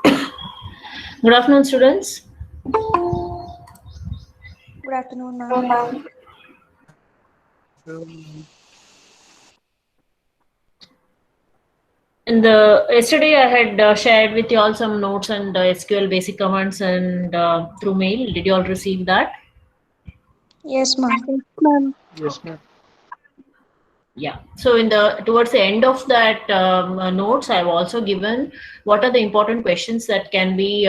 Good afternoon, students. Good afternoon, ma'am. In the yesterday, I had shared with you all some notes and SQL basic commands and through mail. Did you all receive that? Yes, ma'am. Yes, ma'am. Yeah. So in the towards the end of that notes, I've also given what are the important questions that can be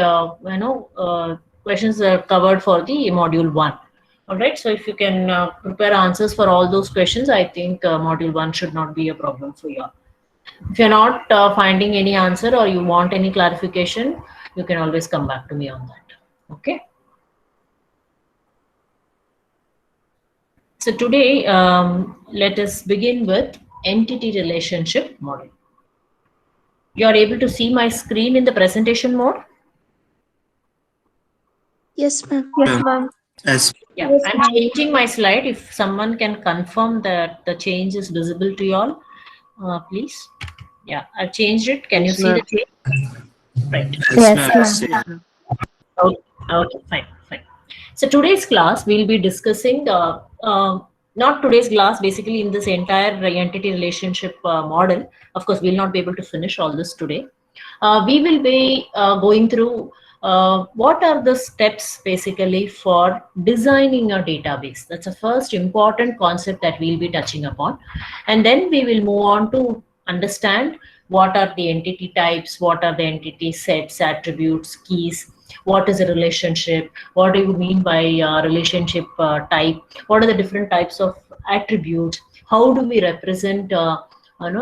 questions that are covered for the module 1. All right. So if you can prepare answers for all those questions, I think module 1 should not be a problem for you all. If you're not finding any answer or you want any clarification, you can always come back to me on that. Okay. So today, let us begin with entity relationship model. You are able to see my screen in the presentation mode? Yes, ma'am. Yes, ma'am. Yes. Yeah, Yes, I'm ma'am. changing my slide. If someone can confirm that the change is visible to you all, please. Yeah, I've changed it. Can you Yes, see the ma'am. change? Right. Yes, ma'am. Okay, okay, fine, fine. So today's class, we'll be discussing not today's class, basically in this entire entity relationship model. Of course, we'll not be able to finish all this today. We will be going through what are the steps basically for designing a database. That's the first important concept that we'll be touching upon. And then we will move on to understand what are the entity types, what are the entity sets, attributes, keys, what is a relationship, what do you mean by relationship type, what are the different types of attributes, how do we represent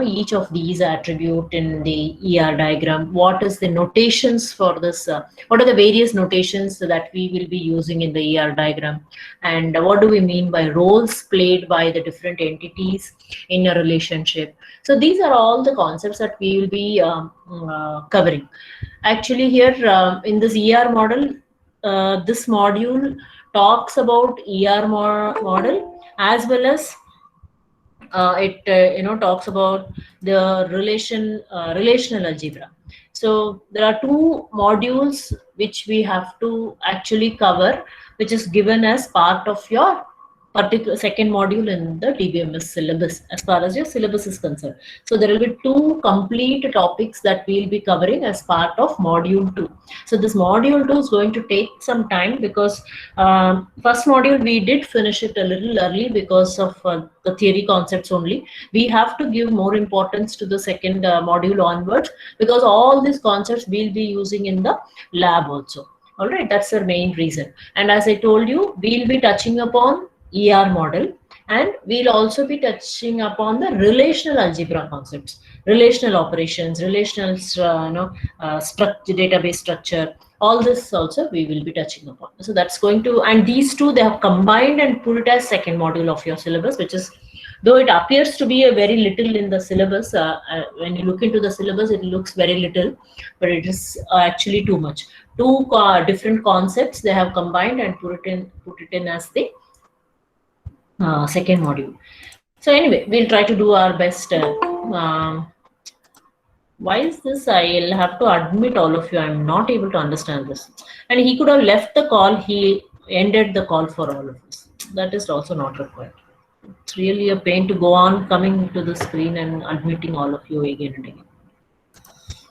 each of these attribute in the ER diagram, what is the notations for this, what are the various notations that we will be using in the ER diagram, and what do we mean by roles played by the different entities in a relationship. So these are all the concepts that we will be covering. Actually here in this ER model, this module talks about ER model as well as it talks about the relational algebra. So there are two modules which we have to actually cover, which is given as part of your particular second module in the DBMS syllabus as far as your syllabus is concerned. So there will be two complete topics that we'll be covering as part of module 2. So this module 2 is going to take some time because first module we did finish it a little early because of the theory concepts only. We have to give more importance to the second module onwards because all these concepts we'll be using in the lab also. All right, that's the main reason. And as I told you, we'll be touching upon ER model, and we'll also be touching upon the relational algebra concepts, relational operations, relational database structure. All this also we will be touching upon. So that's going to, and these two they have combined and put it as second module of your syllabus, which is, though it appears to be a very little in the syllabus, when you look into the syllabus, it looks very little, but it is actually too much. Two different concepts they have combined and put it in as the second module. So anyway, we'll try to do our best. Why is this? I'll have to admit all of you, I'm not able to understand this. And he could have left the call, he ended the call for all of us. That is also not required. It's really a pain to go on coming to the screen and admitting all of you again and again.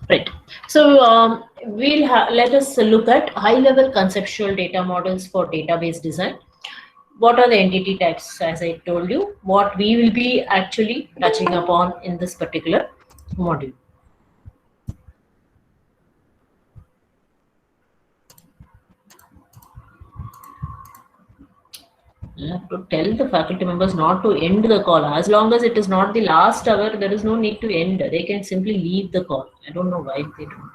Right. So let us look at high-level conceptual data models for database design. What are the entity types? As I told you, what we will be actually touching upon in this particular module. I have to tell the faculty members not to end the call. As long as it is not the last hour, there is no need to end. They can simply leave the call. I don't know why they don't.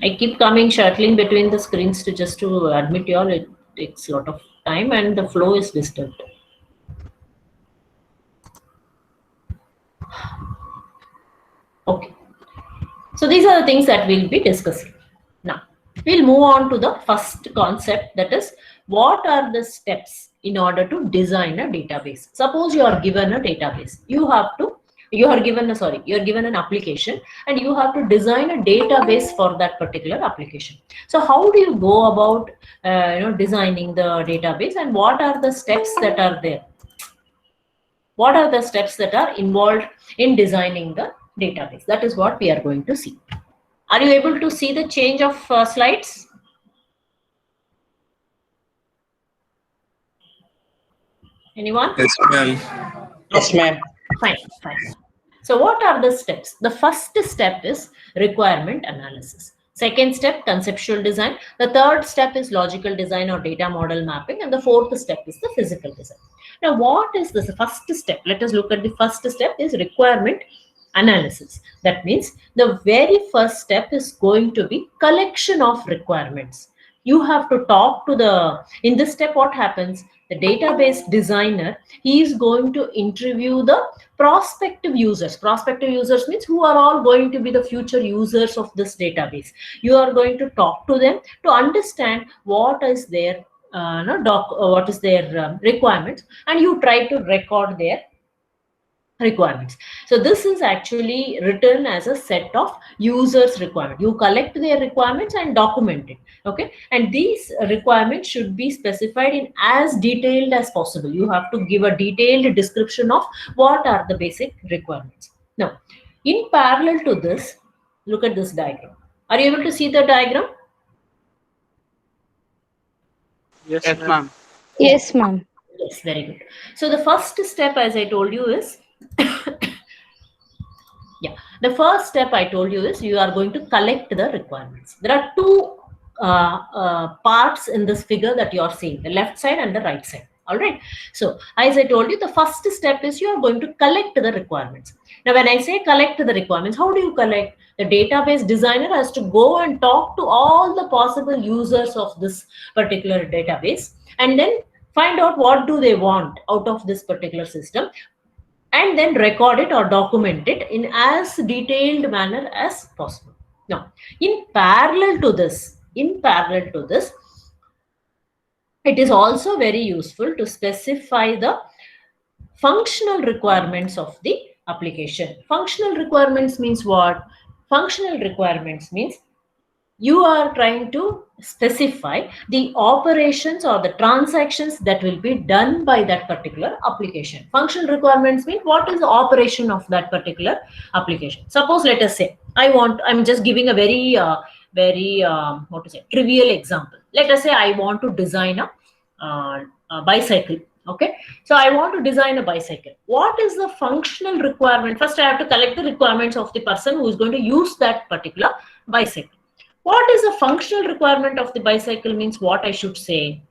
I keep coming shuttling between the screens just to admit you all. It takes a lot of time and the flow is disturbed. Okay. So these are the things that we'll be discussing. Now, we'll move on to the first concept, that is, what are the steps in order to design a database? Suppose you are given a database. You have to You are given a, sorry, you are given an application and you have to design a database for that particular application. So how do you go about designing the database, and what are the steps that are there? What are the steps that are involved in designing the database? That is what we are going to see. Are you able to see the change of slides? Anyone? Yes, ma'am. Yes, ma'am. Fine, fine. So what are the steps? The first step is requirement analysis. Second step, conceptual design. The third step is logical design or data model mapping. And the fourth step is the physical design. Now, what is this? The first step, let us look at the first step is requirement analysis. That means the very first step is going to be collection of requirements. You have to talk to the, in this step, what happens? The database designer, he is going to interview the prospective users. Prospective users means who are all going to be the future users of this database. You are going to talk to them to understand what is their what is their requirements, and you try to record their requirements. So this is actually written as a set of users requirement. You collect their requirements and document it. Okay, and these requirements should be specified in as detailed as possible. You have to give a detailed description of what are the basic requirements. Now, in parallel to this, look at this diagram. Are you able to see the diagram? Yes, Yes, ma'am. Yes, ma'am. Yes, very good. So the first step, as I told you, is yeah, the first step I told you is you are going to collect the requirements. There are two parts in this figure that you are seeing, the left side and the right side. All right. So as I told you, the first step is you are going to collect the requirements. Now, when I say collect the requirements, how do you collect? The database designer has to go and talk to all the possible users of this particular database and then find out what do they want out of this particular system, and then record it or document it in as detailed manner as possible. Now, in parallel to this, it is also very useful to specify the functional requirements of the application. Functional requirements means what? Functional requirements means you are trying to specify the operations or the transactions that will be done by that particular application. Functional requirements mean what is the operation of that particular application. Suppose, let us say, I'm just giving a very, trivial example. Let us say I want to design a bicycle. Okay, so I want to design a bicycle. What is the functional requirement? First, I have to collect the requirements of the person who is going to use that particular bicycle. What is the functional requirement of the bicycle means what I should say?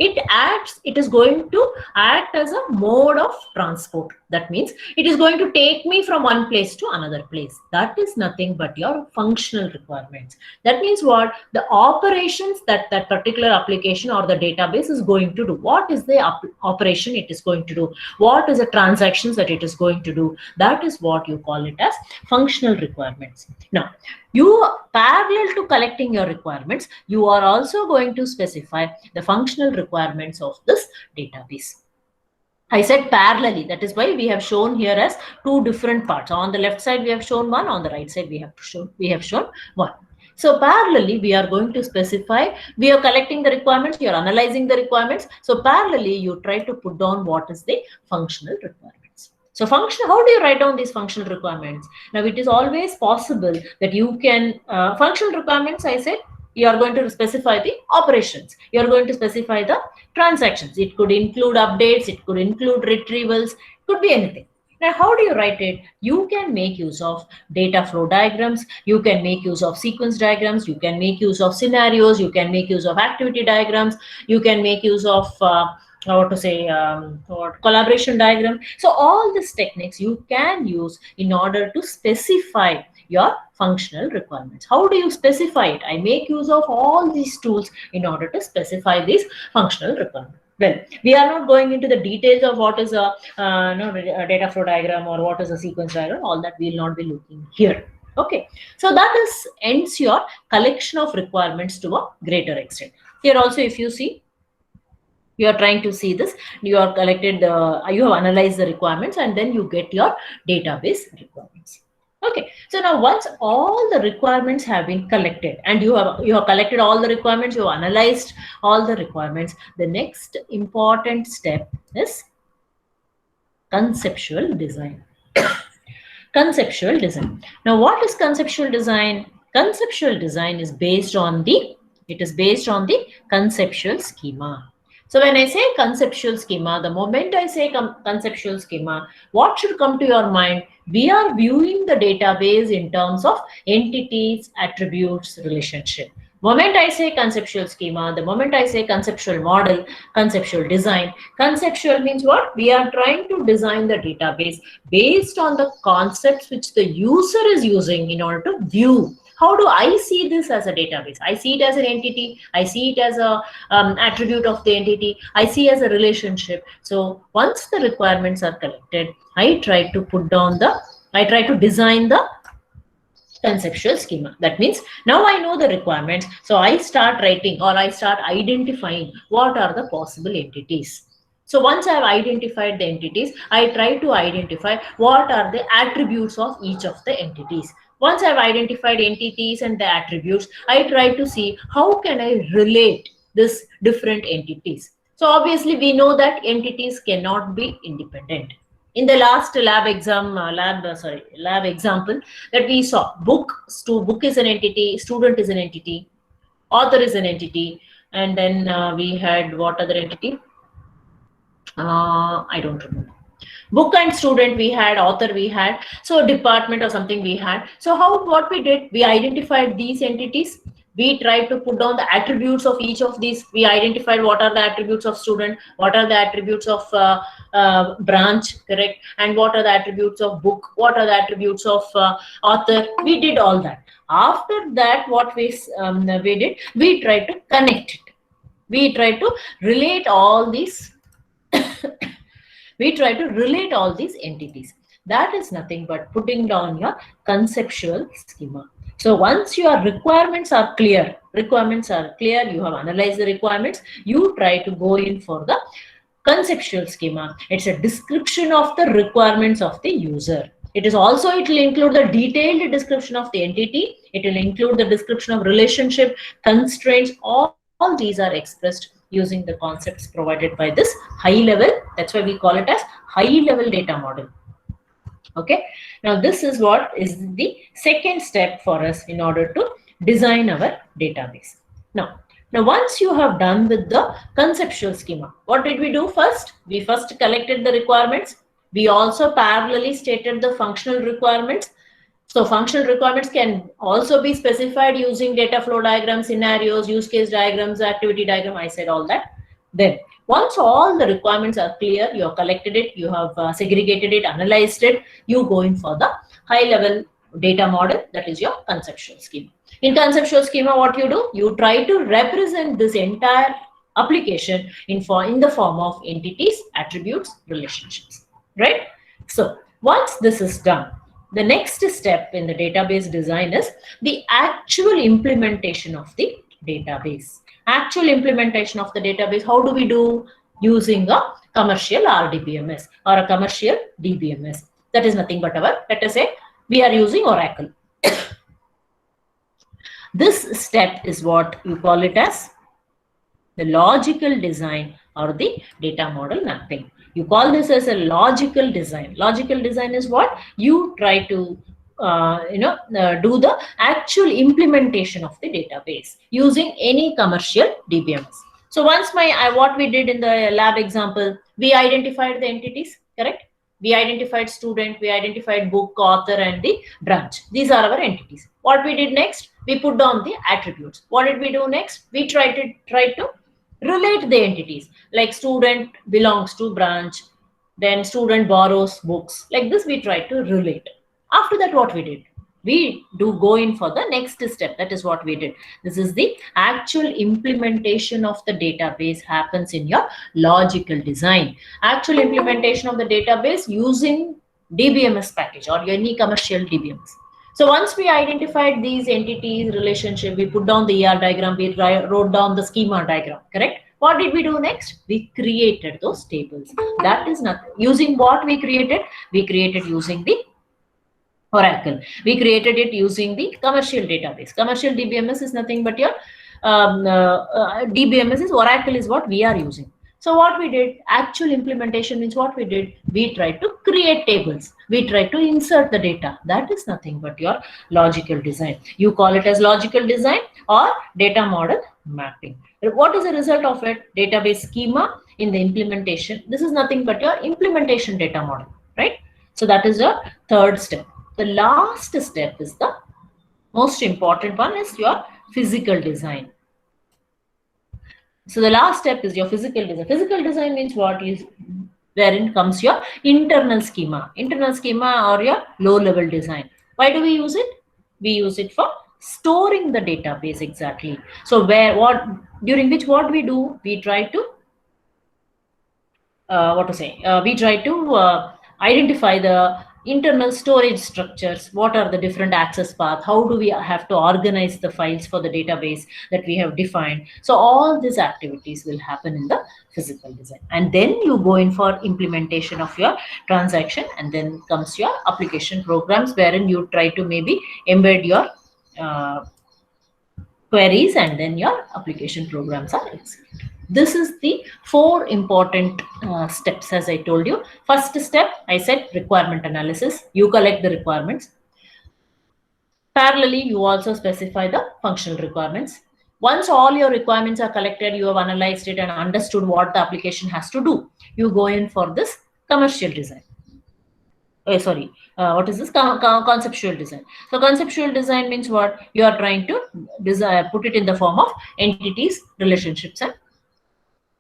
It is going to act as a mode of transport. That means it is going to take me from one place to another place. That is nothing but your functional requirements. That means what? The operations that that particular application or the database is going to do. What is the operation it is going to do? What is the transactions that it is going to do? That is what you call it as functional requirements. Now, parallel to collecting your requirements, you are also going to specify the functional requirements of this database. I said parallelly, that is why we have shown here as two different parts. On the left side we have shown one, on the right side we have shown one. So parallelly we are going to specify, we are collecting the requirements, you are analyzing the requirements. So parallelly you try to put down what is the functional requirements. So how do you write down these functional requirements? Now, it is always possible that you can, functional requirements, I said, you are going to specify the operations. You are going to specify the transactions. It could include updates. It could include retrievals. Could be anything. Now, how do you write it? You can make use of data flow diagrams. You can make use of sequence diagrams. You can make use of scenarios. You can make use of activity diagrams. You can make use of collaboration diagram. So all these techniques you can use in order to specify your functional requirements. How do you specify it? I make use of all these tools in order to specify these functional requirements. Well, we are not going into the details of what is a data flow diagram or what is a sequence diagram. All that we will not be looking here. Okay, so that ends your collection of requirements to a greater extent. Here also, if you see, You are trying to see this. You are collected. You have analyzed the requirements, and then you get your database requirements. Okay. So now once all the requirements have been collected, and you have collected all the requirements, you have analyzed all the requirements. The next important step is conceptual design. Conceptual design. Now, what is conceptual design? Conceptual design is based on the conceptual schema. So when I say conceptual schema, the moment I say conceptual schema, what should come to your mind? We are viewing the database in terms of entities, attributes, relationship. Moment I say conceptual schema, the moment I say conceptual model, conceptual design, conceptual means what? We are trying to design the database based on the concepts which the user is using in order to view. How do I see this as a database? I see it as an entity. I see it as a attribute of the entity. I see as a relationship. So once the requirements are collected, I try to design the conceptual schema. That means now I know the requirements. So I start writing, or I start identifying what are the possible entities. So once I have identified the entities, I try to identify what are the attributes of each of the entities. Once I have identified entities and the attributes, I try to see how can I relate this different entities. So obviously we know that entities cannot be independent. In the last lab example that we saw, book is an entity, student is an entity, author is an entity, and then we had what other entity? I don't remember. Book and student we had, author we had, so department or something we had. So what we did, we identified these entities. We tried to put down the attributes of each of these. We identified what are the attributes of student, what are the attributes of branch, correct, and what are the attributes of book, what are the attributes of author. We did all that. After that, what we did, we tried to connect it. We tried to relate all these we try to relate all these entities. That is nothing but putting down your conceptual schema. So once your requirements are clear, you have analyzed the requirements, you try to go in for the conceptual schema. It's a description of the requirements of the user. It will include the detailed description of the entity. It will include the description of relationship, constraints. All these are expressed using the concepts provided by this high level. That's why we call it as high level data model. Okay. Now this is what is the second step for us in order to design our database. Now once you have done with the conceptual schema, what did we do first? We first collected the requirements. We also parallelly stated the functional requirements. So functional requirements can also be specified using data flow diagrams, scenarios, use case diagrams, activity diagram. I said all that. Then once all the requirements are clear, you have collected it, you have segregated it, analyzed it, you go in for the high level data model, that is your conceptual schema. In conceptual schema, what you do? You try to represent this entire application in the form of entities, attributes, relationships, right? So once this is done, the next step in the database design is the actual implementation of the database. Actual implementation of the database, how do we do? Using a commercial RDBMS or a commercial DBMS. That is nothing but let us say we are using Oracle. This step is what you call it as the logical design or the data model mapping. You call this as a logical design. Logical design is what? You try to do the actual implementation of the database using any commercial DBMS. So once what we did in the lab example, we identified the entities, correct? We identified student, we identified book, author, and the branch. These are our entities. What we did next? We put down the attributes. What did we do next? We tried to relate the entities, like student belongs to branch, then student borrows books. Like this, we try to relate. After that, what we did? We do go in for the next step. That is what we did. This is the actual implementation of the database happens in your logical design. Actual implementation of the database using DBMS package or any commercial DBMS. So once we identified these entities, relationship, we put down the ER diagram, we wrote down the schema diagram, correct? What did we do next? We created those tables. That is nothing. Using what we created? We created using the Oracle. We created it using the commercial database. Commercial DBMS is nothing but your DBMS is Oracle is what we are using. So what we did, actual implementation means what we did, we tried to create tables. We tried to insert the data. That is nothing but your logical design. You call it as logical design or data model mapping. What is the result of it? Database schema in the implementation. This is nothing but your implementation data model, right? So that is your third step. The last step is the most important one, is your physical design. So the last step is your physical design. Physical design means what is, wherein comes your internal schema. Internal schema or your low level design. Why do we use it? We use it for storing the database exactly. So during which what we do, we try to we try to identify the internal storage structures. What are the different access paths? How do we have to organize the files for the database that we have defined? So all these activities will happen in the physical design. And then you go in for implementation of your transaction, and then comes your application programs, wherein you try to maybe embed your queries, and then your application programs are executed. This is the 4 important steps, as I told you. First step, I said requirement analysis. You collect the requirements. Parallelly, you also specify the functional requirements. Once all your requirements are collected, you have analyzed it and understood what the application has to do, you go in for this commercial design. What is this? Conceptual design. So conceptual design means what? You are trying to put it in the form of entities, relationships, and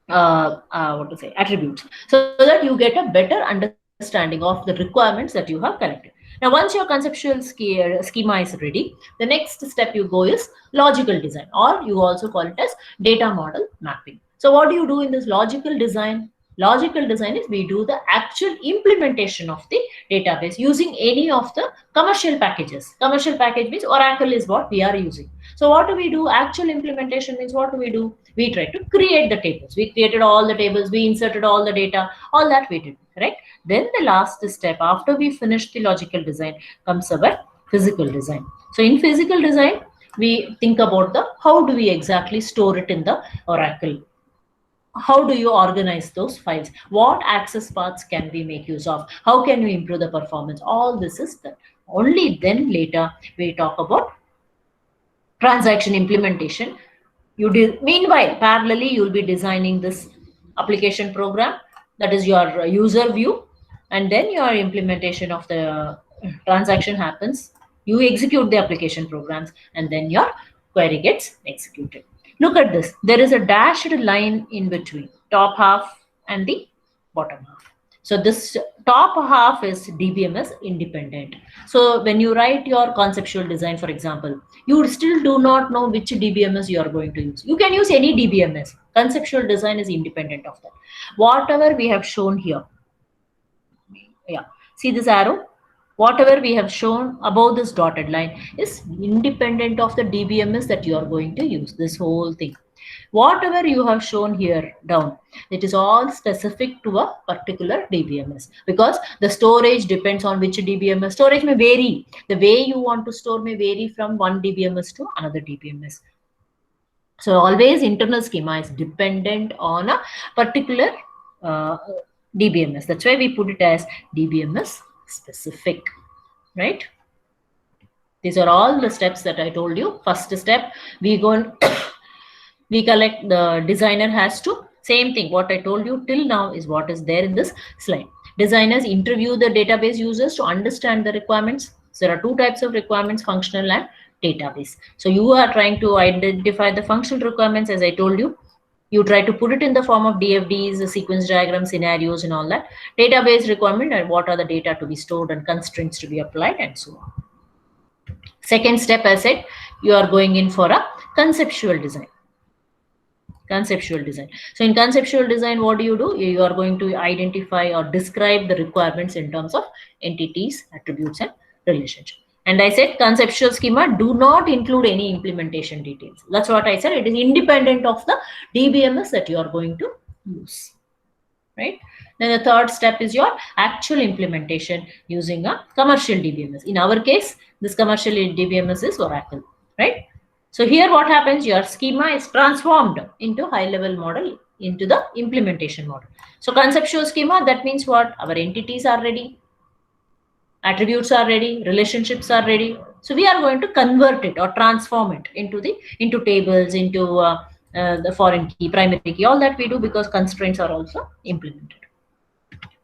attributes, so that you get a better understanding of the requirements that you have collected. Now, once your conceptual schema is ready, the next step you go is logical design, or you also call it as data model mapping. So what do you do in this logical design? Logical design is we do the actual implementation of the database using any of the commercial packages. Commercial package means Oracle is what we are using. So what do we do? Actual implementation means what do? We try to create the tables. We created all the tables, we inserted all the data, all that we did, correct? Then the last step, after we finish the logical design, comes our physical design. So in physical design, we think about how do we exactly store it in the Oracle. How do you organize those files? What access paths can we make use of? How can we improve the performance? All this is done. Only then later we talk about transaction implementation. Meanwhile, parallelly, you'll be designing this application program, that is your user view, and then your implementation of the transaction happens. You execute the application programs, and then your query gets executed. Look at this. There is a dashed line in between, top half and the bottom half. So this top half is DBMS independent. So when you write your conceptual design, for example, you still do not know which DBMS you are going to use. You can use any DBMS. Conceptual design is independent of that. Whatever we have shown here. Yeah. See this arrow? Whatever we have shown above this dotted line is independent of the DBMS that you are going to use. This whole thing. Whatever you have shown here down, it is all specific to a particular DBMS, because the storage depends on which DBMS. Storage may vary. The way you want to store may vary from one DBMS to another DBMS. So always internal schema is dependent on a particular DBMS. That's why we put it as DBMS specific, right? These are all the steps that I told you. First step, we go and we collect, the designer has to, same thing, what I told you till now is what is there in this slide. Designers interview the database users to understand the requirements. So there are 2 types of requirements, functional and database. So you are trying to identify the functional requirements, as I told you. You try to put it in the form of DFDs, sequence diagrams, scenarios, and all that. Database requirement, and what are the data to be stored and constraints to be applied, and so on. Second step, I said, you are going in for a conceptual design. Conceptual design. So in conceptual design, what do? You are going to identify or describe the requirements in terms of entities, attributes, and relationship. And I said conceptual schema do not include any implementation details. That's what I said. It is independent of the DBMS that you are going to use. Right? Then the third step is your actual implementation using a commercial DBMS. In our case, this commercial DBMS is Oracle. Right? So here what happens, your schema is transformed into high-level model, into the implementation model. So conceptual schema, that means what? Our entities are ready, attributes are ready, relationships are ready. So we are going to convert it or transform it into tables, into the foreign key, primary key, all that we do because constraints are also implemented.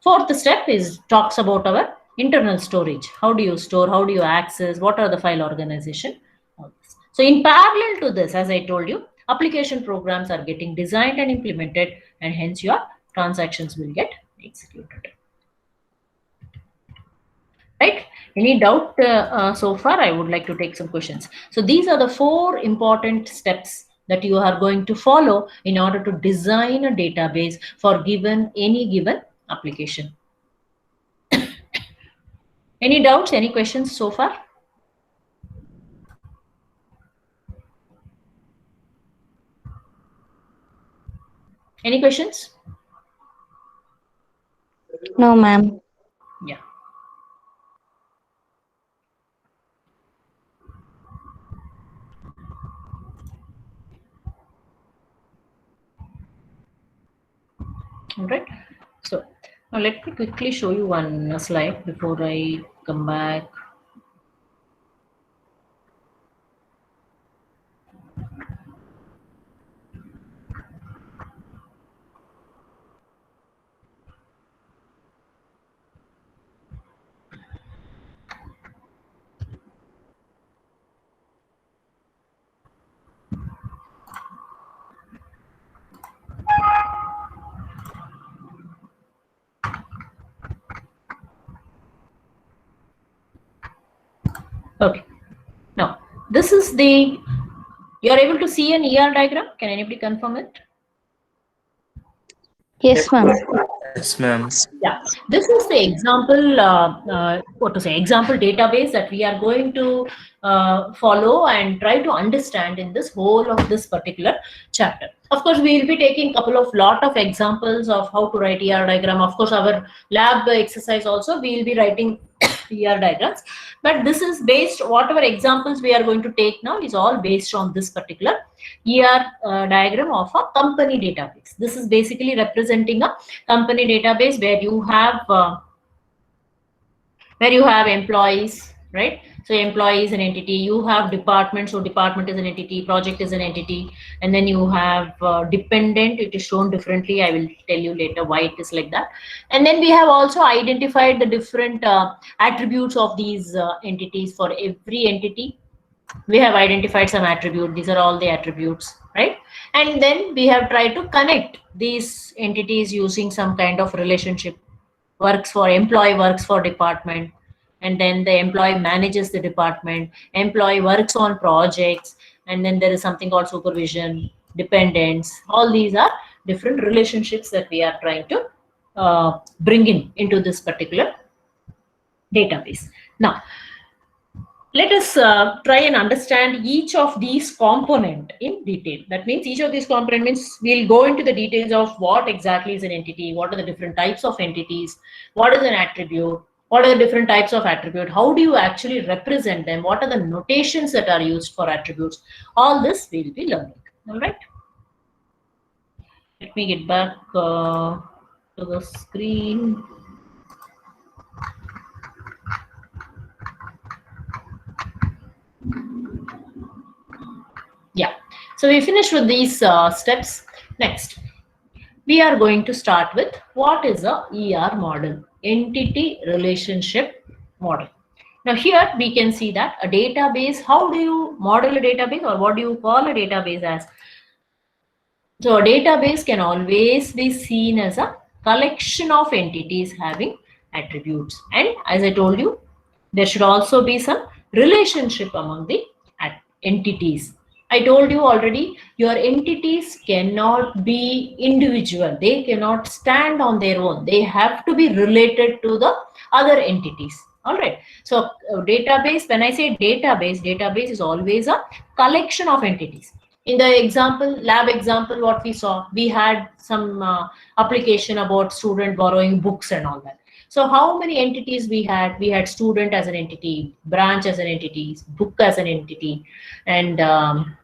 Fourth step is talks about our internal storage. How do you store? How do you access? What are the file organization? All this. So in parallel to this, as I told you, application programs are getting designed and implemented, and hence your transactions will get executed. Right? Any doubt so far? I would like to take some questions. So these are the 4 important steps that you are going to follow in order to design a database for any given application. Any doubts? Any questions so far? Any questions? No, ma'am. Yeah. All right. So now let me quickly show you one slide before I come back. Okay. Now this is the, you are able to see an ER diagram. Can anybody confirm it? Yes, ma'am. Yes, ma'am. Yeah, this is the example, example database that we are going to follow and try to understand in this whole of this particular chapter. Of course, we will be taking lot of examples of how to write ER diagram. Of course, our lab exercise also, we will be writing ER diagrams. But this is based, whatever examples we are going to take now is all based on this particular ER diagram of a company database. This is basically representing a company database where you have employees, right? So employee is an entity, you have department, so department is an entity, project is an entity, and then you have dependent. It is shown differently. I will tell you later why it is like that. And then we have also identified the different attributes of these entities. For every entity we have identified some attribute. These are all the attributes, right? And then we have tried to connect these entities using some kind of relationship. Employee works for department, and then the employee manages the department, employee works on projects, and then there is something called supervision, dependents. All these are different relationships that we are trying to bring into this particular database. Now let us try and understand each of these component in detail. That means each of these component means we'll go into the details of what exactly is an entity, what are the different types of entities, what is an attribute, what are the different types of attribute, how do you actually represent them, what are the notations that are used for attributes. All this we'll be learning. All right. Let me get back to the screen. Yeah, so we finished with these steps. Next, we are going to start with what is a ER model, entity relationship model. Now here we can see that a database, how do you model a database, or what do you call a database as? So a database can always be seen as a collection of entities having attributes. And as I told you, there should also be some relationship among the entities. I told you already, your entities cannot be individual. They cannot stand on their own. They have to be related to the other entities. All right. So database, when I say database is always a collection of entities. In the example, lab example, what we saw, we had some application about student borrowing books and all that. So how many entities we had? We had student as an entity, branch as an entity, book as an entity, and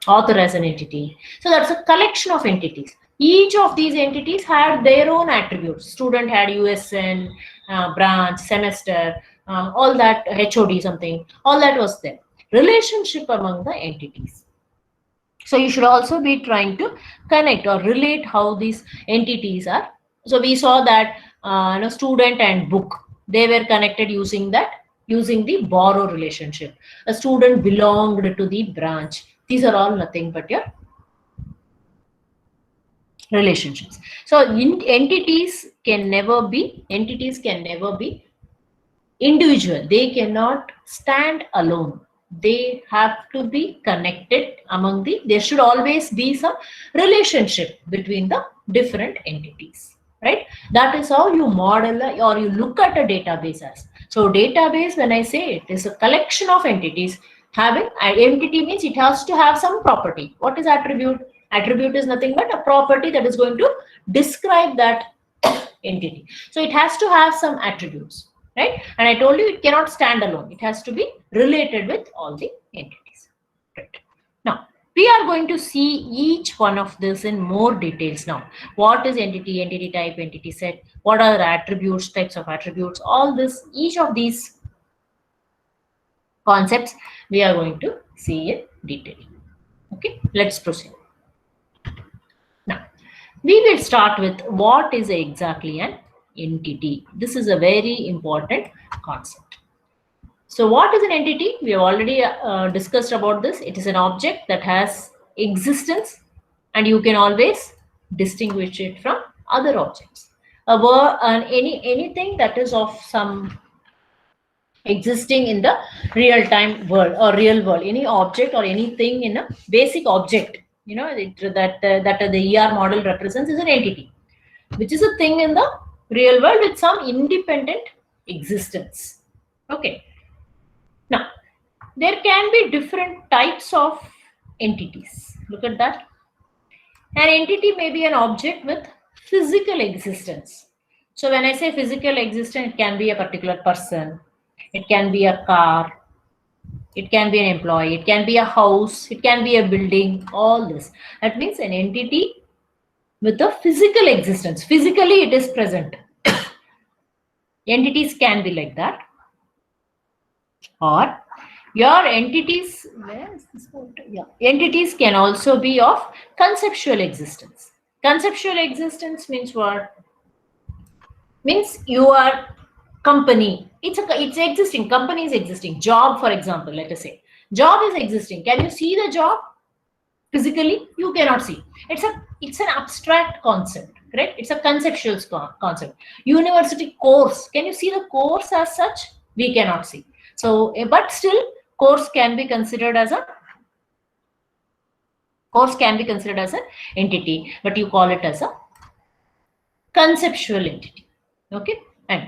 author as an entity. So that's a collection of entities. Each of these entities had their own attributes. Student had USN, branch, semester, all that, HOD something, all that was there. Relationship among the entities. So you should also be trying to connect or relate how these entities are. So we saw that student and book, they were connected using the borrow relationship. A student belonged to the branch. These are all nothing but your relationships. So entities can never be individual. They cannot stand alone. They have to be connected among there should always be some relationship between the different entities, right? That is how you model or you look at a database as. So database, when I say it is a collection of entities having an entity, means it has to have some property. What is attribute? Attribute is nothing but a property that is going to describe that entity. So it has to have some attributes, right? And I told you it cannot stand alone. It has to be related with all the entities. Right. Now, we are going to see each one of this in more details now. What is entity, entity type, entity set? What are the attributes, types of attributes? All this, each of these concepts we are going to see in detail. Okay, let's proceed. Now, we will start with what is exactly an entity. This is a very important concept. So what is an entity? We have already discussed about this. It is an object that has existence and you can always distinguish it from other objects. Anything that is of some existing in the real-time world or real world, any object or anything in a basic object, that the ER model represents is an entity, which is a thing in the real world with some independent existence. Okay. Now, there can be different types of entities. Look at that. An entity may be an object with physical existence. So when I say physical existence, it can be a particular person, it can be a car, it can be an employee, it can be a house, it can be a building, all this. That means an entity with a physical existence. Physically, it is present. Entities can be like that. Or your entities, where is this one? Yeah. Entities can also be of conceptual existence. Conceptual existence means what? Means your company, it's existing, company is existing. Job, for example, let us say job is existing. Can you see the job physically? You cannot see. It's an abstract concept, correct? It's a conceptual concept. University course, can you see the course as such? We cannot see. So but still course can be considered as an entity, but you call it as a conceptual entity. Okay. And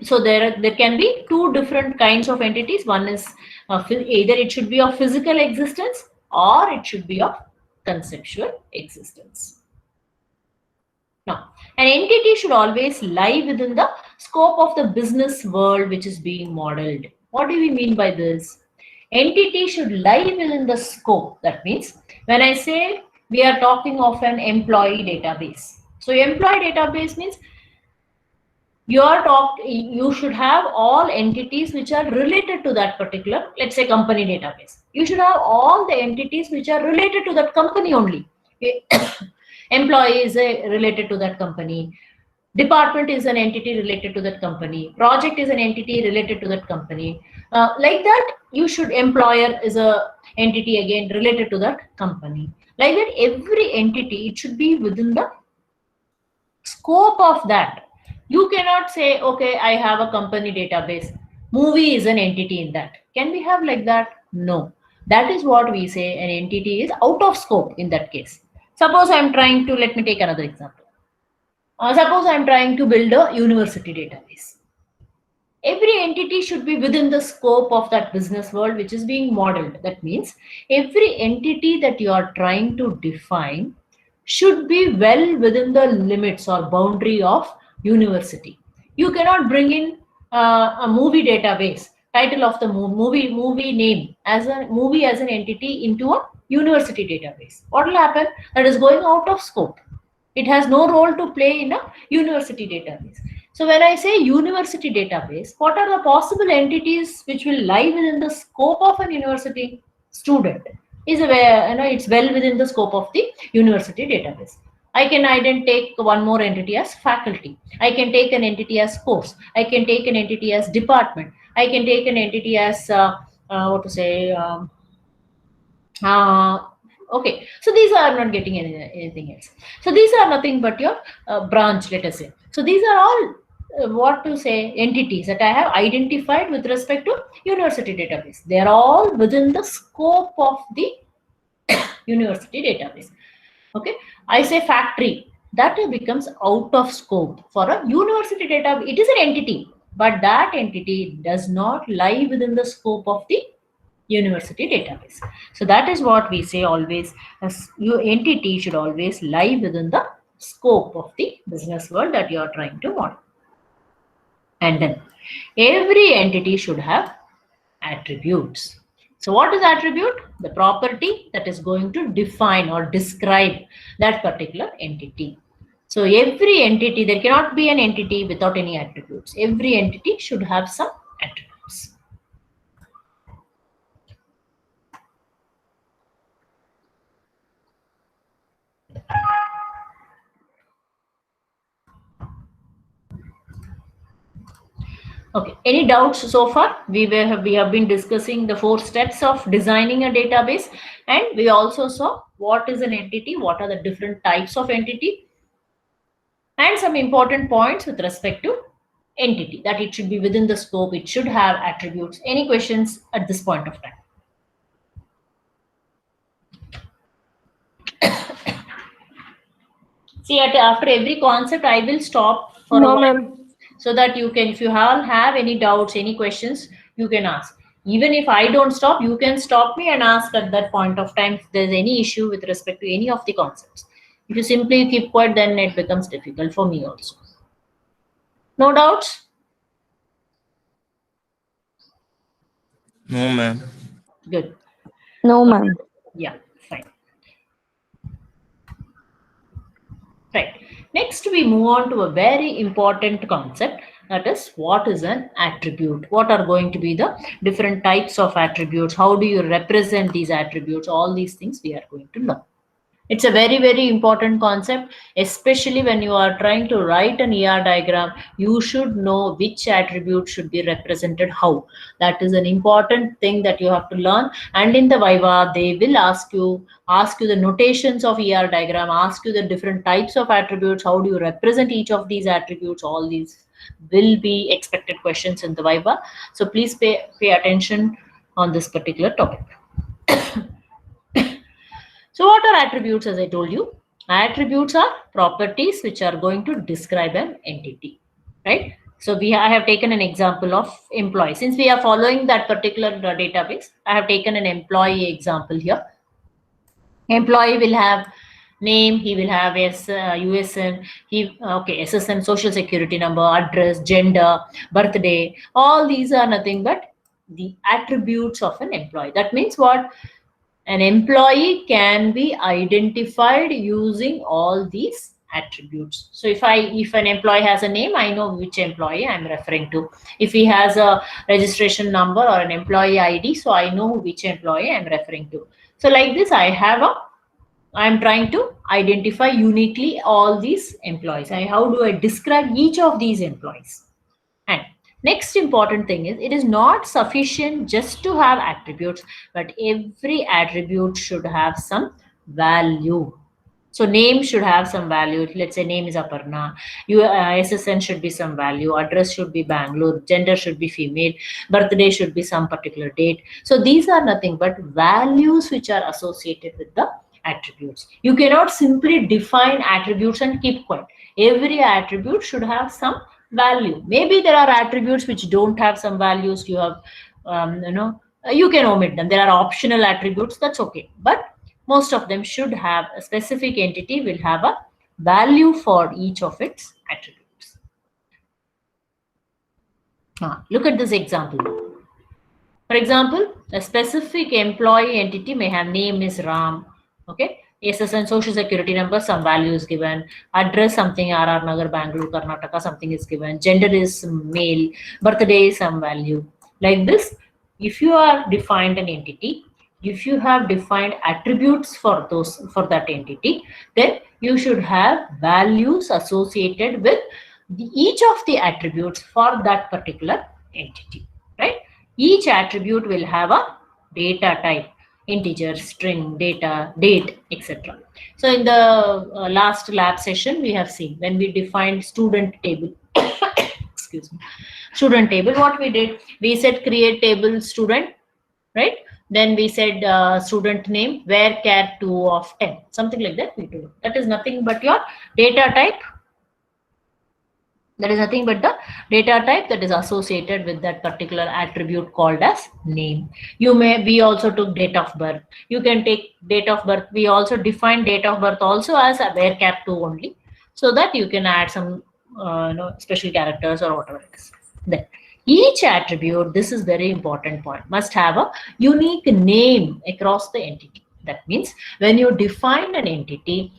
so there can be two different kinds of entities. One is either it should be of physical existence or it should be of conceptual existence. Now, an entity should always lie within the scope of the business world which is being modeled. What do we mean by this? Entity should lie within the scope. That means when I say we are talking of an employee database. So employee database means you should have all entities which are related to that particular, let's say, company database. You should have all the entities which are related to that company only. Employee is related to that company. Department is an entity related to that company. Project is an entity related to that company. Like that, you should, employer is a entity again related to that company. Like that, every entity, it should be within the scope of that. You cannot say, okay, I have a company database. Movie is an entity in that. Can we have like that? No. That is what we say an entity is out of scope in that case. Suppose I'm trying to, let me take another example. Suppose I'm trying to build a university database. every entity should be within the scope of that business world which is being modeled. That means every entity that you are trying to define should be well within the limits or boundary of university. You cannot bring in a movie database, title of the movie name as a movie as an entity into a university database. What will happen? That is going out of scope. It has no role to play in a university database. So when I say university database, what are the possible entities which will lie within the scope of an university student? Is aware, it's well within the scope of the university database. I can take one more entity as faculty. I can take an entity as course. I can take an entity as department. I can take an entity as okay, so these are not getting anything else. So these are nothing but your branch, let us say. So these are all entities that I have identified with respect to university database. They are all within the scope of the university database. Okay, I say factory, that becomes out of scope for a university database. It is an entity, but that entity does not lie within the scope of the university database. So that is what we say always, your entity should always lie within the scope of the business world that you are trying to model. And then every entity should have attributes. So what is attribute? The property that is going to define or describe that particular entity. So every entity, there cannot be an entity without any attributes. Every entity should have some attributes. Okay, any doubts so far? We have been discussing the 4 steps of designing a database, and we also saw what is an entity, what are the different types of entity, and some important points with respect to entity, that it should be within the scope, it should have attributes. Any questions at this point of time? See, after every concept, I will stop for a while, so that you can, if you all have any doubts, any questions, you can ask. Even if I don't stop, you can stop me and ask at that point of time if there's any issue with respect to any of the concepts. If you simply keep quiet, then it becomes difficult for me also. No doubts? No, ma'am. Good. No, ma'am. Yeah, fine. Right. Next, we move on to a very important concept, that is, what is an attribute? What are going to be the different types of attributes? How do you represent these attributes? All these things we are going to learn. It's a very, very important concept, especially when you are trying to write an ER diagram. You should know which attribute should be represented how. That is an important thing that you have to learn. And in the Viva, they will ask you the notations of ER diagram, ask you the different types of attributes. How do you represent each of these attributes? All these will be expected questions in the Viva. So please pay attention on this particular topic. So what are attributes? As I told you, attributes are properties which are going to describe an entity, right? So I have taken an example of employee. Since we are following that particular database, I have taken an employee example here. Employee will have name, he will have USN, SSN, social security number, address, gender, birthday. All these are nothing but the attributes of an employee. That means what? An employee can be identified using all these attributes. So if an employee has a name, I know which employee I'm referring to. If he has a registration number or an employee ID, so I know which employee I'm referring to. So like this, I'm trying to identify uniquely all these employees. How do I describe each of these employees? And next important thing is, it is not sufficient just to have attributes, but every attribute should have some value. So name should have some value. Let's say name is Aparna. Your SSN should be some value. Address should be Bangalore. Gender should be female. Birthday should be some particular date. So these are nothing but values which are associated with the attributes. You cannot simply define attributes and keep quiet. Every attribute should have some value. Maybe there are attributes which don't have some values. You have, you can omit them. There are optional attributes. That's okay. But most of them should have a specific entity will have a value for each of its attributes. Look at this example. For example, a specific employee entity may have name is Ram. Okay. SSN, social security number, some value is given. Address, something RR Nagar, Bangalore, Karnataka, something is given. Gender is male. Birthday is some value. Like this, if you are defined an entity, if you have defined attributes for that entity, then you should have values associated with each of the attributes for that particular entity, right? Each attribute will have a data type, integer, string, data, date, etc. So in the last lab session, we have seen when we defined student table, excuse me, student table, what we did, we said create table student, right? Then we said student name, where char 2 of 10, something like that we do. That is nothing but your data type. That is nothing but the data type that is associated with that particular attribute called as name. We also took date of birth. You can take date of birth. We also define date of birth also as a varchar 2 only, so that you can add some special characters or whatever it is. Then each attribute, this is very important point, must have a unique name across the entity. That means when you define an entity,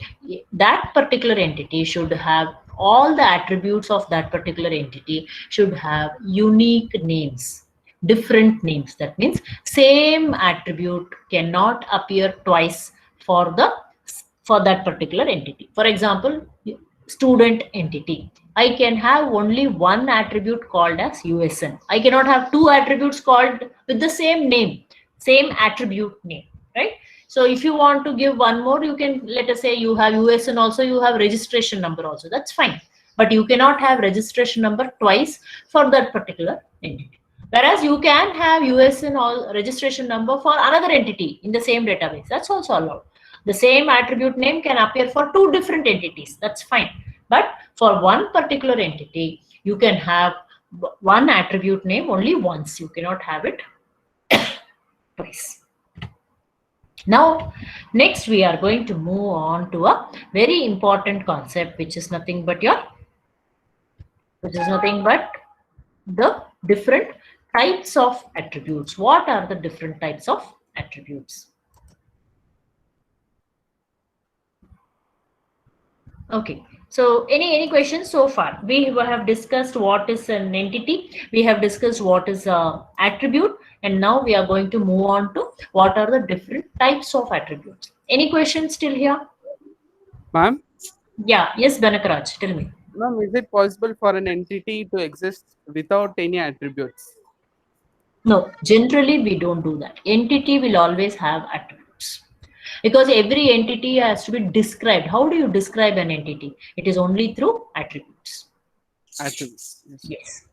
that particular entity should have all the attributes of that particular entity should have unique names, different names. That means same attribute cannot appear twice for that particular entity. For example, student entity, I can have only one attribute called as USN. I cannot have two attributes called with the same name, same attribute name, right? So if you want to give one more, you can, let us say you have USN also, you have registration number also, that's fine. But you cannot have registration number twice for that particular entity. Whereas you can have USN or registration number for another entity in the same database. That's also allowed. The same attribute name can appear for two different entities. That's fine. But for one particular entity, you can have one attribute name only once. You cannot have it twice. Now, next we are going to move on to a very important concept, which is nothing but the different types of attributes. What are the different types of attributes? Okay. So any questions so far? We have discussed what is an entity. We have discussed what is an attribute. And now we are going to move on to what are the different types of attributes. Any questions still here? Ma'am? Yeah. Yes, Banakaraj, tell me. Ma'am, is it possible for an entity to exist without any attributes? No, generally we don't do that. Entity will always have attributes. Because every entity has to be described. How do you describe an entity? It is only through attributes. Attributes. Yes.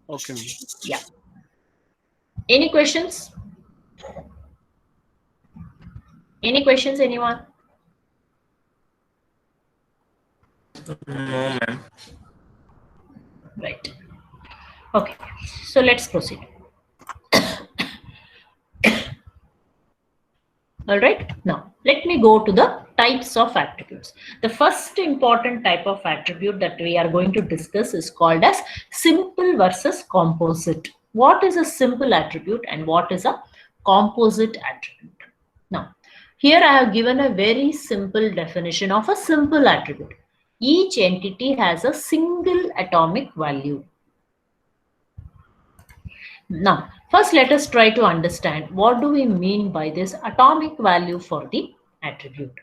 Okay. Yeah. Any questions? Any questions, anyone? No, ma'am. Right. Okay. So let's proceed. All right. Now, let me go to the types of attributes. The first important type of attribute that we are going to discuss is called as simple versus composite. What is a simple attribute and what is a composite attribute? Now, here I have given a very simple definition of a simple attribute. Each entity has a single atomic value. Now, first let us try to understand what do we mean by this atomic value for the attribute.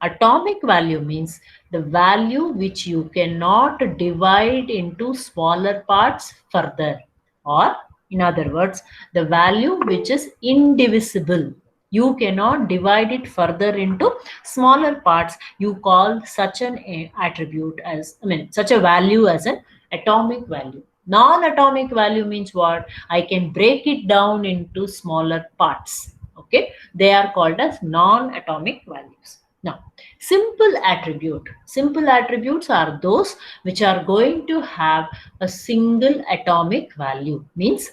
Atomic value means the value which you cannot divide into smaller parts further, or in other words, the value which is indivisible. You cannot divide it further into smaller parts. You call such an attribute as, such a value as an atomic value. Non-atomic value means what? I can break it down into smaller parts. Okay, they are called as non-atomic values. Now, simple attribute. Simple attributes are those which are going to have a single atomic value. Means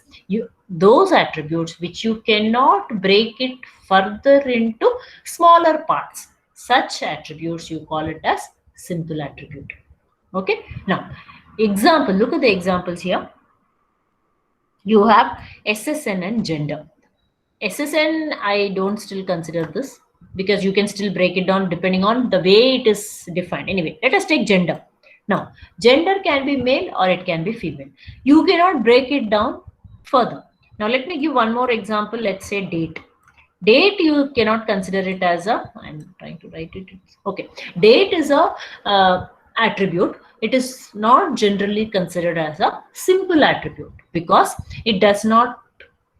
those attributes which you cannot break it further into smaller parts. Such attributes you call it as simple attribute. Okay. Now, example. Look at the examples here. You have SSN and gender. SSN, I don't still consider this because you can still break it down depending on the way it is defined. Anyway, let us take gender. Now, gender can be male or it can be female. You cannot break it down further. Now, let me give one more example. Let's say date. Date, you cannot consider it as a, I'm trying to write it. Okay. Date is a attribute. It is not generally considered as a simple attribute because it does not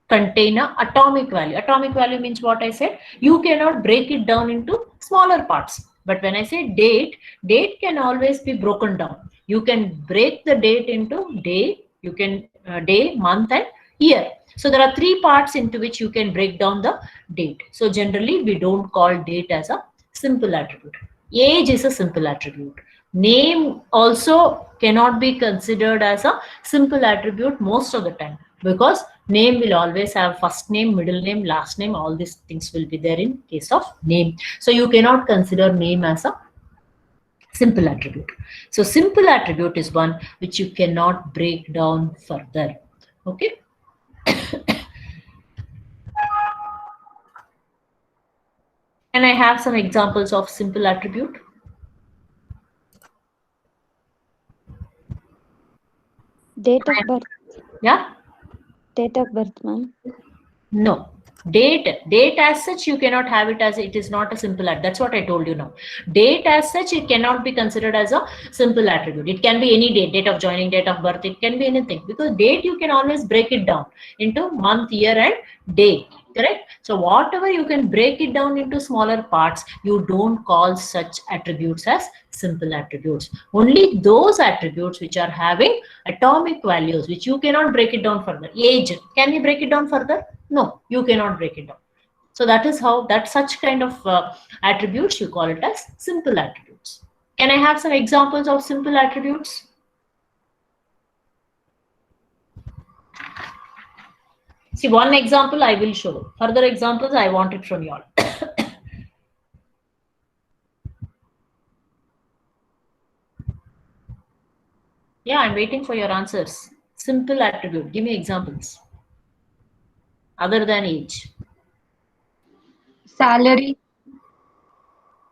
contain a atomic value. Atomic value means what I said. You cannot break it down into smaller parts. But when I say date, date can always be broken down. You can break the date into day, you can day, month and year. So there are three parts into which you can break down the date. So generally we don't call date as a simple attribute. Age is a simple attribute. Name also cannot be considered as a simple attribute most of the time because name will always have first name, middle name, last name. All these things will be there in case of name. So you cannot consider name as a simple attribute. So simple attribute is one which you cannot break down further. Okay. Can I have some examples of simple attribute? Date of birth. Yeah. Date of birth, ma'am. No. Date as such, you cannot have it as it is not a simple attribute. That's what I told you now. Date as such, it cannot be considered as a simple attribute. It can be any date, date of joining, date of birth. It can be anything because date you can always break it down into month, year and day. Correct? So whatever you can break it down into smaller parts, you don't call such attributes as simple attributes. Only those attributes which are having atomic values, which you cannot break it down further. Age, can you break it down further? No, you cannot break it down. So that is how that such kind of attributes you call it as simple attributes. Can I have some examples of simple attributes? See, one example I will show. Further examples I want it from you all. Yeah, I'm waiting for your answers. Simple attribute. Give me examples. Other than age. Salary.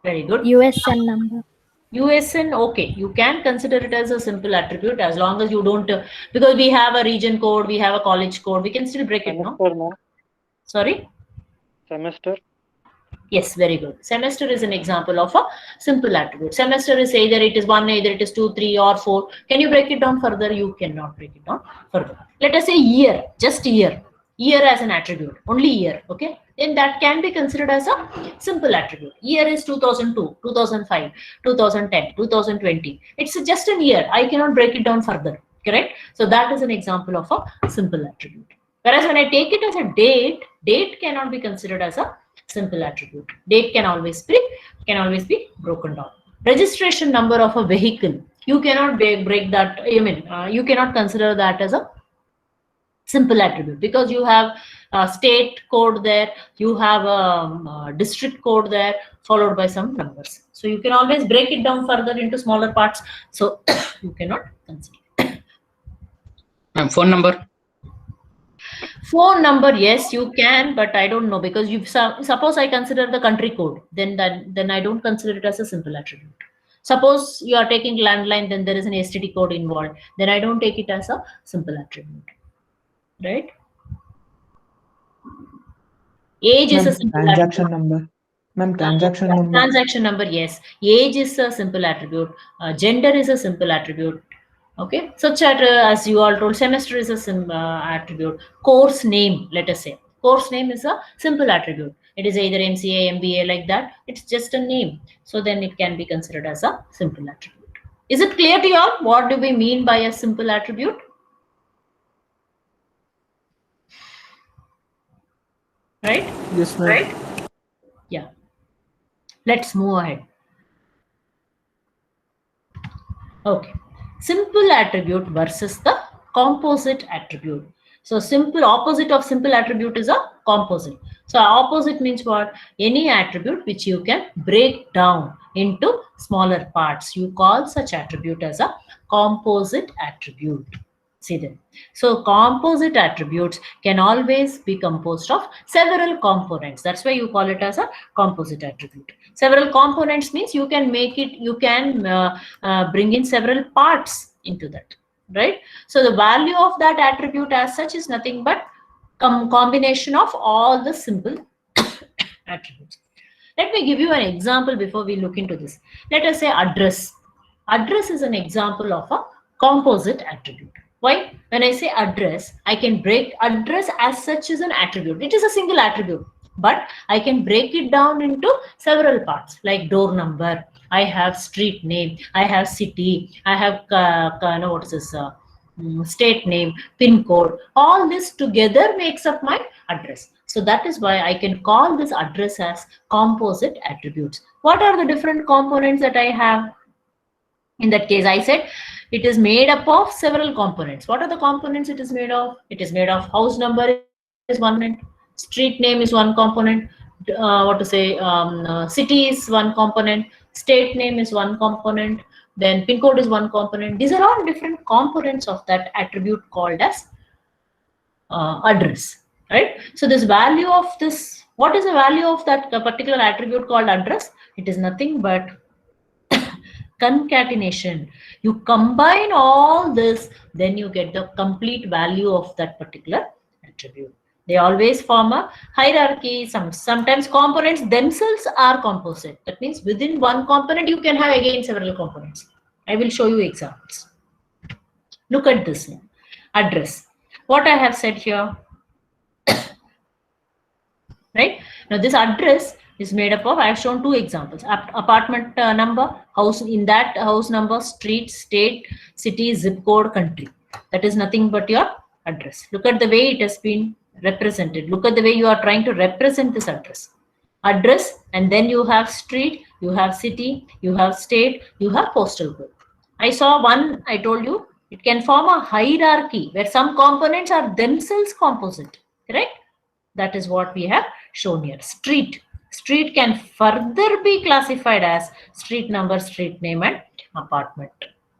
Very good. USN number. USN, okay, you can consider it as a simple attribute as long as you don't, because we have a region code, we have a college code, we can still break it, no? Semester, Sorry? Semester. Yes, very good. Semester is an example of a simple attribute. Semester is either it is 1, either it is 2, 3 or 4. Can you break it down further? You cannot break it down further. Let us say year, just year. Year as an attribute, only year, okay? Then that can be considered as a simple attribute. Year is 2002, 2005, 2010, 2020. It's just a year. I cannot break it down further, correct? So that is an example of a simple attribute. Whereas when I take it as a date, date cannot be considered as a simple attribute. Date can always be broken down. Registration number of a vehicle, you cannot break that. I mean, you cannot consider that as a simple attribute because you have a state code there, you have a district code there, followed by some numbers. So you can always break it down further into smaller parts. So you cannot consider. Phone number. Phone number, yes, you can, but I don't know because you suppose I consider the country code, then I don't consider it as a simple attribute. Suppose you are taking landline, then there is an STD code involved, then I don't take it as a simple attribute, right? Age is a simple transaction attribute. number. Ma'am, transaction number. Transaction number, yes. Age is a simple attribute. Gender is a simple attribute. Okay, such as you all told, semester is a simple attribute. Course name, let us say. Course name is a simple attribute. It is either MCA, MBA, like that. It's just a name. So then it can be considered as a simple attribute. Is it clear to you all? What do we mean by a simple attribute? Right? Yes, ma'am. Right? Yeah. Let's move ahead. Okay, simple attribute versus the composite attribute. So simple opposite of simple attribute is a composite. So opposite means what? Any attribute which you can break down into smaller parts. You call such attribute as a composite attribute. See them. So composite attributes can always be composed of several components. That's why you call it as a composite attribute. Several components means you can make it, you can bring in several parts into that, right? So the value of that attribute as such is nothing but combination of all the simple attributes. Let me give you an example before we look into this. Let us say address. Address is an example of a composite attribute. Why? When I say address, I can break address as such as an attribute. It is a single attribute, but I can break it down into several parts like door number. I have street name. I have city. I have what is this? State name, pin code. All this together makes up my address. So that is why I can call this address as composite attributes. What are the different components that I have? In that case, I said it is made up of several components. What are the components it is made of? It is made of house number is one component, street name is one component, city is one component, state name is one component, then pin code is one component. These are all different components of that attribute called as address, right? So this value of this, what is the value of that particular attribute called address? It is nothing but concatenation. You combine all this, then you get the complete value of that particular attribute. They always form a hierarchy. Sometimes components themselves are composite. That means within one component you can have again several components. I will show you examples. Look at this now. Address. What I have said here, right? Now this address is made up of, I have shown two examples: apartment number, house, in that house number, street, state, city, zip code, country. That is nothing but your address. Look at the way it has been represented. Look at the way you are trying to represent this address. Address, and then you have street, you have city, you have state, you have postal code. I saw one, I told you, it can form a hierarchy where some components are themselves composite, correct? That is what we have shown here. Street. Street can further be classified as street number, street name, and apartment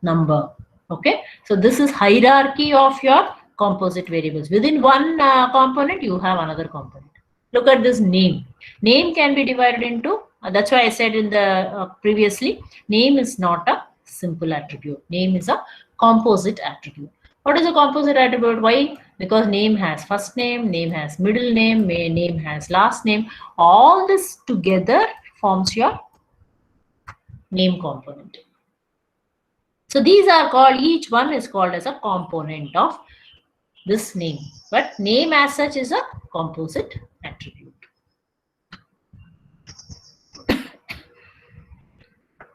number. Okay. So this is hierarchy of your composite variables. Within one component, you have another component. Look at this name. Name can be divided into, that's why I said in the previously, name is not a simple attribute. Name is a composite attribute. What is a composite attribute? Why? Because name has first name, name has middle name, name has last name. All this together forms your name component. So these are called, each one is called as a component of this name. But name as such is a composite attribute.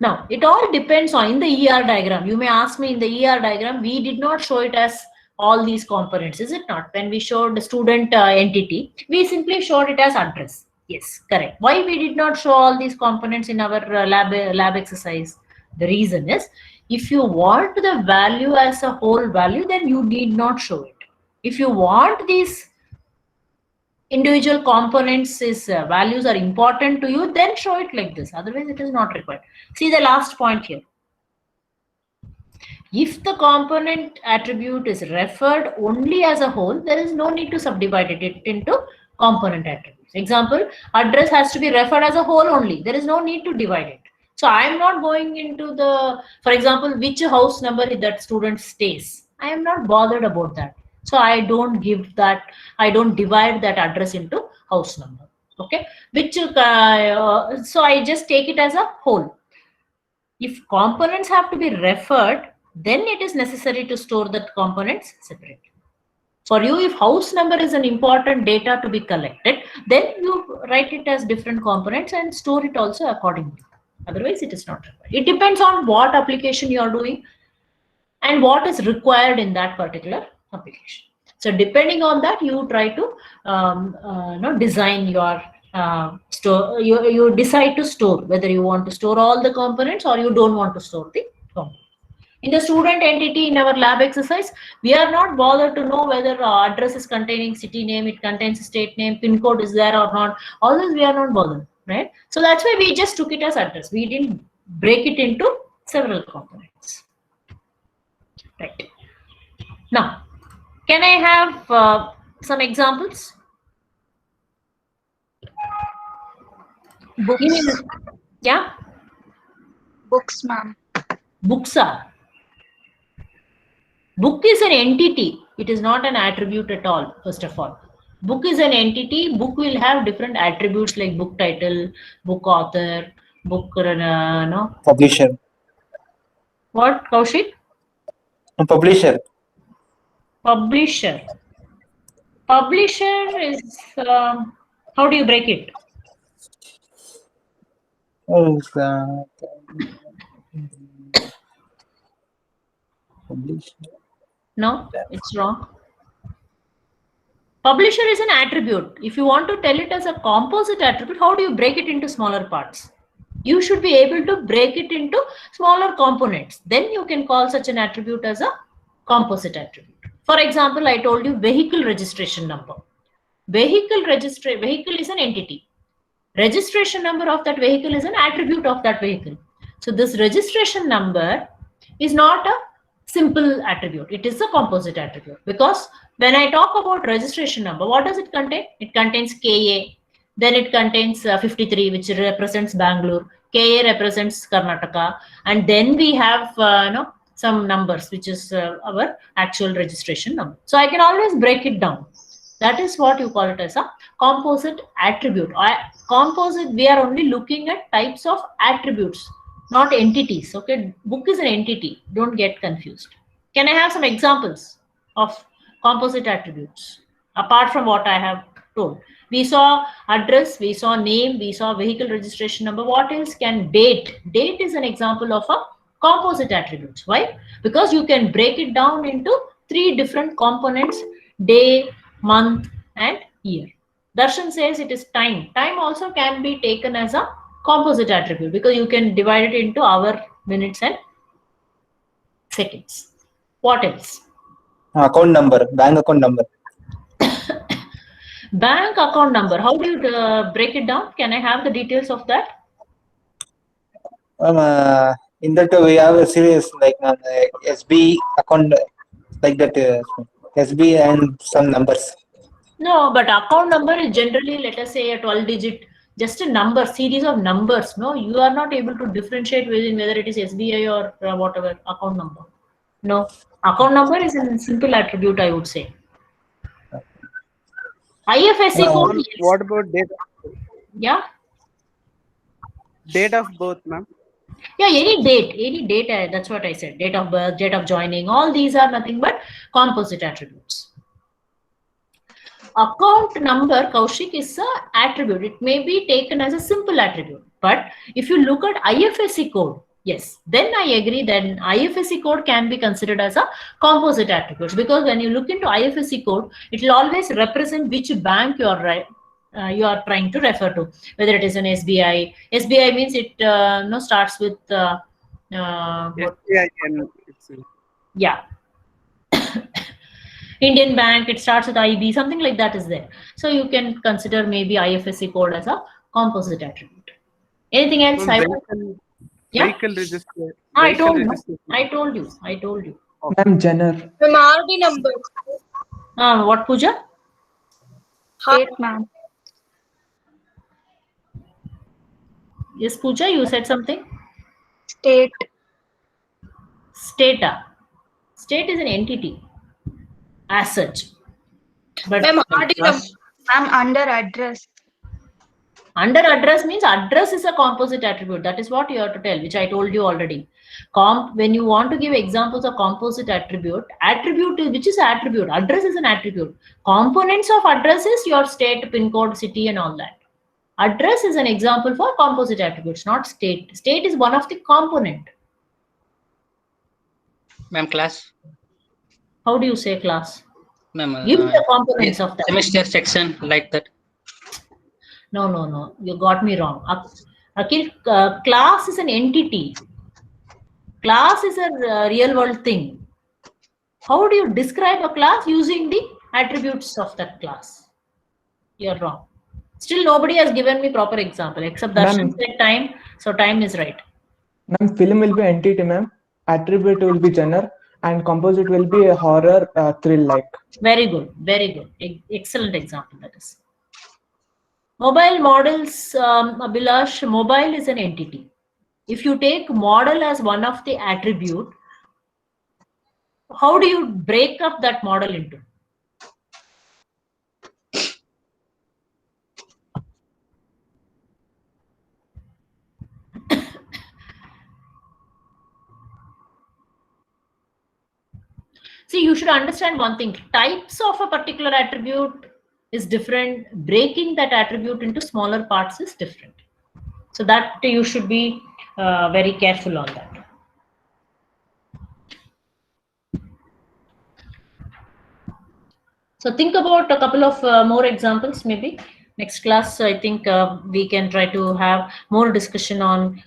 Now, it all depends on, in the ER diagram, you may ask me, in the ER diagram, we did not show it as all these components, is it not? When we showed the student entity, we simply showed it as address. Yes, correct. Why we did not show all these components in our lab exercise? The reason is, if you want the value as a whole value, then you need not show it. If you want these individual components values are important to you, then show it like this. Otherwise, it is not required. See the last point here. If the component attribute is referred only as a whole, there is no need to subdivide it into component attributes. Example, address has to be referred as a whole only. There is no need to divide it. So I am not going into the, for example, which house number that student stays. I am not bothered about that. So I don't give that, I don't divide that address into house number. Okay, which so I just take it as a whole. If components have to be referred, then it is necessary to store the components separately. For you, if house number is an important data to be collected, then you write it as different components and store it also accordingly. Otherwise, it is not required. It depends on what application you are doing and what is required in that particular application. So depending on that, you try to design your store. You decide to store whether you want to store all the components or you don't want to store the components. In the student entity in our lab exercise, we are not bothered to know whether address is containing city name, it contains state name, pin code is there or not. All this we are not bothered, right? So that's why we just took it as address. We didn't break it into several components. Right. Now, can I have some examples? Books. Yeah, Books, ma'am. books are. Book is an entity. It is not an attribute at all, first of all. Book is an entity. Book will have different attributes like book title, book author, book, no. Publisher. What, Kaushik? Publisher. Publisher. Publisher is, how do you break it? Oh, publisher. No, it's wrong. Publisher is an attribute. If you want to tell it as a composite attribute, how do you break it into smaller parts? You should be able to break it into smaller components. Then you can call such an attribute as a composite attribute. For example, I told you vehicle registration number. Vehicle is an entity. Registration number of that vehicle is an attribute of that vehicle. So this registration number is not a simple attribute. It is a composite attribute, because when I talk about registration number, what does it contain? It contains KA, then it contains 53, which represents Bangalore, KA represents Karnataka, and then we have some numbers, which is our actual registration number. So I can always break it down. That is what you call it as a composite attribute. Composite, we are only looking at types of attributes, not entities. Okay, book is an entity. Don't get confused. Can I have some examples of composite attributes apart from what I have told? We saw address, we saw name, we saw vehicle registration number. What else can date? Date is an example of a composite attribute. Why? Because you can break it down into 3 different components: day, month, and year. Darshan says it is time. Time also can be taken as a composite attribute because you can divide it into hour, minutes, and seconds. What else? Account number, bank account number. Bank account number. How do you break it down? Can I have the details of that? In that we have a series like SB account, like that, SB and some numbers. No, but account number is generally, let us say, a 12-digit, just a number, series of numbers. No, you are not able to differentiate within whether it is SBI or whatever account number. No, account number is a simple attribute, I would say. IFSC code. Yes. What about date? Yeah. Date of birth, ma'am? Yeah, any date, that's what I said. Date of birth, date of joining, all these are nothing but composite attributes. Account number, Kaushik, is an attribute. It may be taken as a simple attribute. But if you look at IFSC code, yes, then I agree that IFSC code can be considered as a composite attribute, because when you look into IFSC code, it will always represent which bank you are trying to refer to, whether it is an SBI. SBI means it starts with SBI and yeah. Indian Bank, it starts with IB, something like that is there. So you can consider maybe IFSC code as a composite attribute. Anything else? Vehicle register. I told you. Ma'am, Jenner. RD number. What, Pooja? Date, ma'am. Yes, Pooja, you said something? State. Stata. State is an entity as such. But Ma'am, RD number. Ma'am, under address. Under address means address is a composite attribute. That is what you have to tell, which I told you already. When you want to give examples of composite attribute, which is attribute? Address is an attribute. Components of address is your state, pin code, city, and all that. Address is an example for composite attributes, not state. State is one of the component. Ma'am, class. How do you say class? Ma'am, Give the components of that. semester section, like that. No. You got me wrong. Akhil, class is an entity. Class is a real world thing. How do you describe a class? Using the attributes of that class. You're wrong. Still, nobody has given me proper example except Darshan said time. So time is right. Ma'am, film will be entity, ma'am. Attribute will be genre, and composite will be a horror thrill-like. Very good. Very good. Excellent example that is. Mobile models, Abhilash, mobile is an entity. If you take model as one of the attribute, how do you break up that model into? See, you should understand one thing. Types of a particular attribute is different. Breaking that attribute into smaller parts is different. So that you should be very careful on that. So think about a couple of more examples maybe. Next class, I think we can try to have more discussion on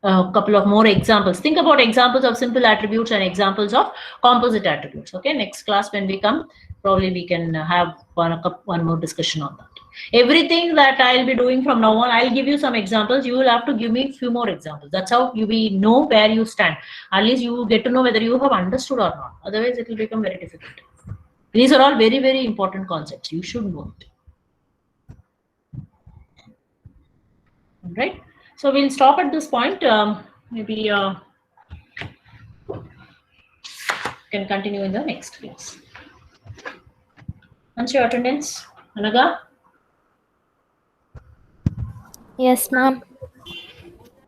a couple of more examples. Think about examples of simple attributes and examples of composite attributes. Okay, next class when we come, probably we can have one more discussion on that. Everything that I'll be doing from now on, I'll give you some examples. You will have to give me a few more examples. That's how you know where you stand. At least you get to know whether you have understood or not. Otherwise, it will become very difficult. These are all very, very important concepts. You should know it. All right. So we'll stop at this point. Maybe can continue in the next class. What's your attendance, Anaga? Yes, ma'am.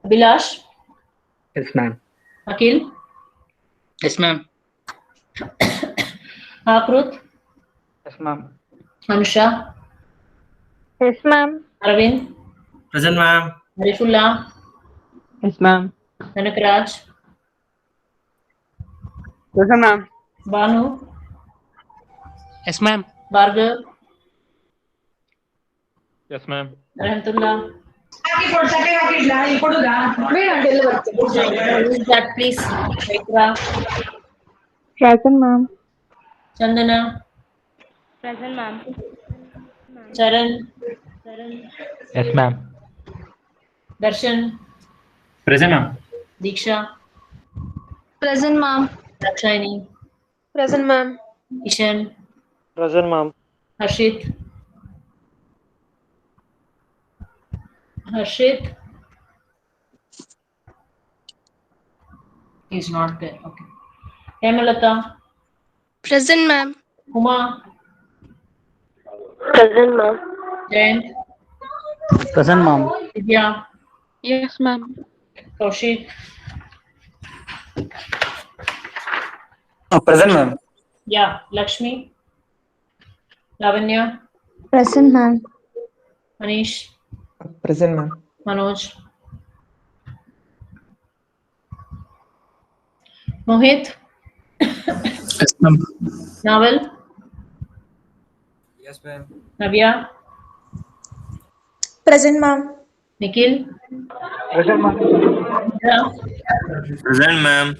Abhilash? Yes, ma'am. Akhil? Yes, ma'am. Akrut? Yes, ma'am. Anusha? Yes, ma'am. Arvind? Present, ma'am. Arifullah? Yes, ma'am. Tanakraj? Present, ma'am. Banu? Yes, ma'am. Bhargav? Yes, ma'am. Rahmatullah? Who is that, please? Chaitra? Present, ma'am. Chandana? Present, ma'am. Charan? Yes, ma'am. Darshan? Present, ma'am. Diksha? Present, ma'am. Dakshayani? Present, ma'am. Ishan? Present, ma'am. Harshit? Harshit? He's not there. Okay. Hemalata? Present, ma'am. Uma? Present, ma'am. Jayant? Present, ma'am. Vidya? Yes, ma'am. Kaushik? Present, ma'am. Yeah. Lakshmi? Lavanya? Present, ma'am. Manish? Present, ma'am. Manoj? Mohit? Yes, ma'am. Naval? Yes, ma'am. Navya? Present, ma'am. Nikhil? Present, ma'am. Yeah. Present, ma'am.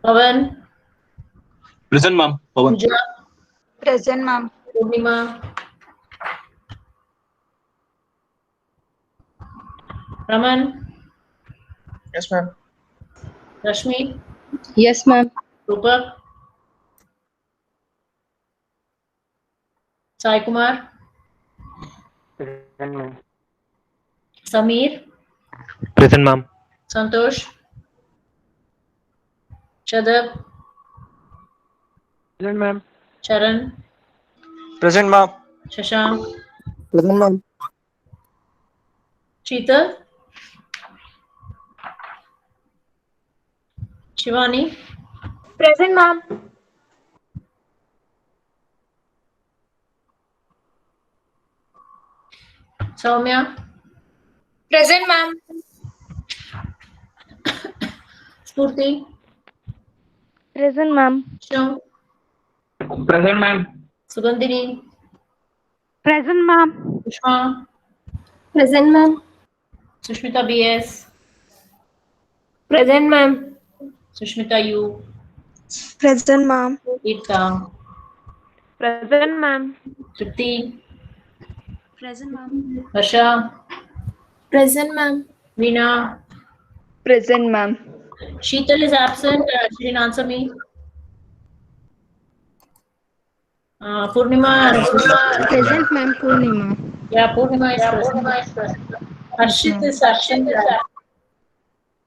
Pavan? Present, ma'am. Pawan. Pooja? Present, ma'am. Purnima? Raman? Yes, ma'am. Rashmi? Yes, ma'am. Rupak? Sai Kumar? Present, ma'am. Samir? Present, ma'am. Santosh? Shadab? Present, ma'am. Charan? Present, ma'am. Shashank? Present, ma'am. Sheetal? Shivani? Present, ma'am. Soumya? Present, ma'am. Spurti? Present, ma'am. Shum? Present, ma'am. Sugandhini? Present, ma'am. Sushma, Present, ma'am. Sushmita BS, Present, ma'am. Sushmita U, Present, ma'am. Ita, Present, ma'am. Tripti, Present, ma'am. Harsha, Present, ma'am. Veena. Present, ma'am. Sheetal is absent. She didn't answer me. Purnima. Present, ma'am. Purnima. Yeah, Purnima is present. Harshit is absent.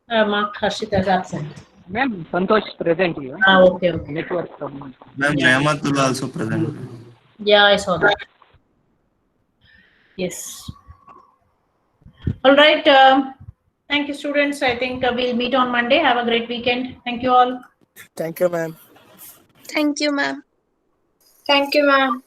Marked Harshit as absent. Ma'am, Santosh present here. Okay, okay. Network problem. Ma'am, Rehmatul also present. Yeah, I saw that. Yes. All right. Thank you, students. I think we'll meet on Monday. Have a great weekend. Thank you all. Thank you, ma'am. Thank you, ma'am. Thank you, ma'am.